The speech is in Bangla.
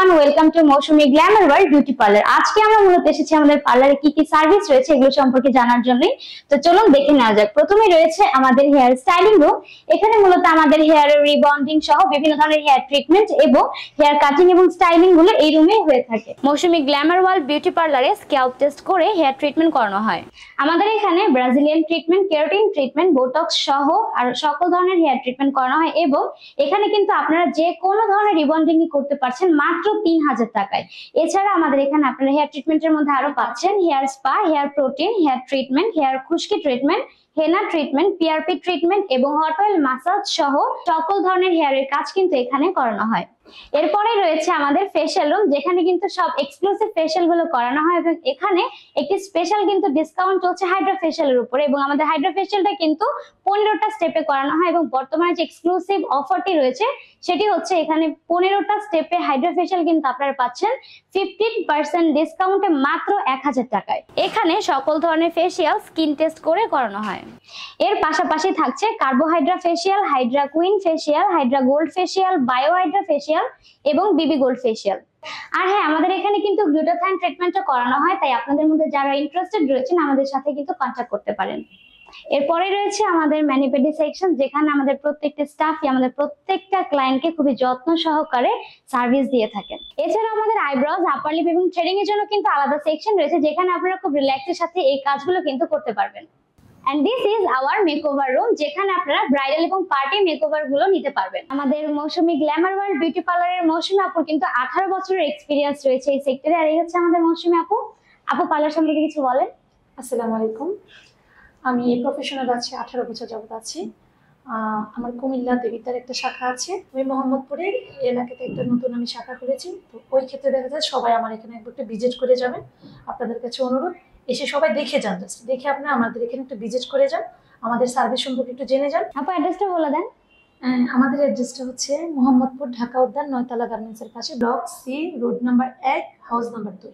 Everyone, welcome to Mousumi glamour world beauty parlour. আজকে আমরা মূলত এসেছি আমাদের পার্লারে কি কি সার্ভিস রয়েছে এগুলো সম্পর্কে জানার জন্যই। তো চলুন দেখে নেওয়া যাক। প্রথমেই রয়েছে আমাদের হেয়ার স্টাইলিং রুম। এখানে মূলত আমাদের হেয়ারের রিবন্ডিং সহ বিভিন্ন ধরনের হেয়ার ট্রিটমেন্ট এবং হেয়ার কাটিং এবং স্টাইলিং গুলো এই রুমেই হয়ে থাকে। মৌসুমী গ্ল্যামার ওয়ার্ল্ড বিউটি পার্লারে স্ক্যাল্প টেস্ট করে হেয়ার ট্রিটমেন্ট করানো হয়। আমাদের এখানে Brazilian treatment, keratin treatment, botox সহ আর সকল ধরনের হেয়ার ট্রিটমেন্ট করানো হয় এবং এখানে কিন্তু আপনারা যে কোনো ধরনের রিবন্ডিং করতে পারছেন মাত্র 3000 টাকায়। এছাড়া আমাদের এখানে আপনারা হেয়ার ট্রিটমেন্টের মধ্যে আরো পাচ্ছেন hair spa, hair protein, hair treatment, hair খুশকি treatment, henna treatment, PRP treatment এবং হট অয়েল মাসাজ সহ সকল ধরনের হেয়ারের কাজ কিন্তু এখানে করানো হয়। এরপরে রয়েছে আমাদের ফেশিয়াল রুম, যেখানে কিন্তু সব এক্সক্লুসিভ ফেশিয়াল গুলো করানো হয় এবং এখানে একটি স্পেশাল কিন্তু ডিসকাউন্ট চলছে হাইড্রা ফেশিয়ালের উপরে এবং আমাদের হাইড্রা ফেশিয়ালটা কিন্তু 15টা স্টেপে করানো হয় এবং বর্তমানে যে এক্সক্লুসিভ অফারটি রয়েছে সেটি হচ্ছে এখানে 15টা স্টেপে হাইড্রা ফেশিয়াল কিন্তু আপনারা পাচ্ছেন 15% ডিসকাউন্টে মাত্র 1000 টাকায়। এখানে সকল ধরনের ফেশিয়াল স্কিন টেস্ট করে করানো হয়। এর পাশাপাশি থাকছে carbo hydra facial, hydra queen facial, hydra gold facial, bio hydra facial এবং বিবি গোল্ড ফেশিয়াল। আর হ্যাঁ, আমাদের এখানে কিন্তু গ্লুটাথাইন ট্রিটমেন্টও করানো হয়, তাই আপনাদের মধ্যে যারা ইন্টারেস্টেড রয়েছেন আমাদের সাথে কিন্তু কন্টাক্ট করতে পারেন। এরপরে রয়েছে আমাদের ম্যানিপেডি সেকশন, যেখানে আমাদের প্রত্যেকটা স্টাফই আমাদের প্রত্যেকটা ক্লায়েন্টকে খুবই যত্ন সহকারে সার্ভিস দিয়ে থাকেন। এছাড়া আমাদের আইব্রোজ, আপার লিপ এবং থ্রেডিং এর জন্য কিন্তু আলাদা সেকশন রয়েছে, যেখানে আপনারা খুব রিল্যাক্সের সাথে এই কাজগুলো কিন্তু করতে পারবেন। And this is our makeover room, যেখানে আপনারা ব্রাইডাল এবং পার্টি মেকওভার গুলো নিতে পারবেন। আমাদের মৌসুমী গ্ল্যামার ওয়ার্ল্ড বিউটি পার্লারের মৌসুমী আপুর কিন্তু 18 বছরের এক্সপিরিয়েন্স রয়েছে এই সেক্টরে। আর এই হচ্ছে আমাদের মৌসুমী আপু। আপু, পার্লার সম্পর্কে কিছু বলেন। আসসালামু আলাইকুম। আমি এই প্রফেশনাল আছি 18 বছর যাবত আছি। আমার কুমিল্লা দেবিদ্যার একটা শাখা আছে, আমি মোহাম্মদপুরের এলাকাতে একটা নতুন আমি শাখা খুলেছি। তো ওই ক্ষেত্রে দেখা যায় সবাই আমার এখানে একবার একটু ভিজিট করে যাবেন। আপনাদের কাছে অনুরোধ, এসে সবাই দেখে যান, দেখে আপনারা আমাদের এখানে একটু ভিজিট করে যান, আমাদের সার্ভিস সম্পর্কে একটু জেনে যান। আপু, অ্যাড্রেসটা বলে দেন। আমাদের অ্যাড্রেসটা হচ্ছে মোহাম্মদপুর, ঢাকা উদ্যান, 9তলা গার্মেন্টসের পাশে, block C, road number 1, house number 2।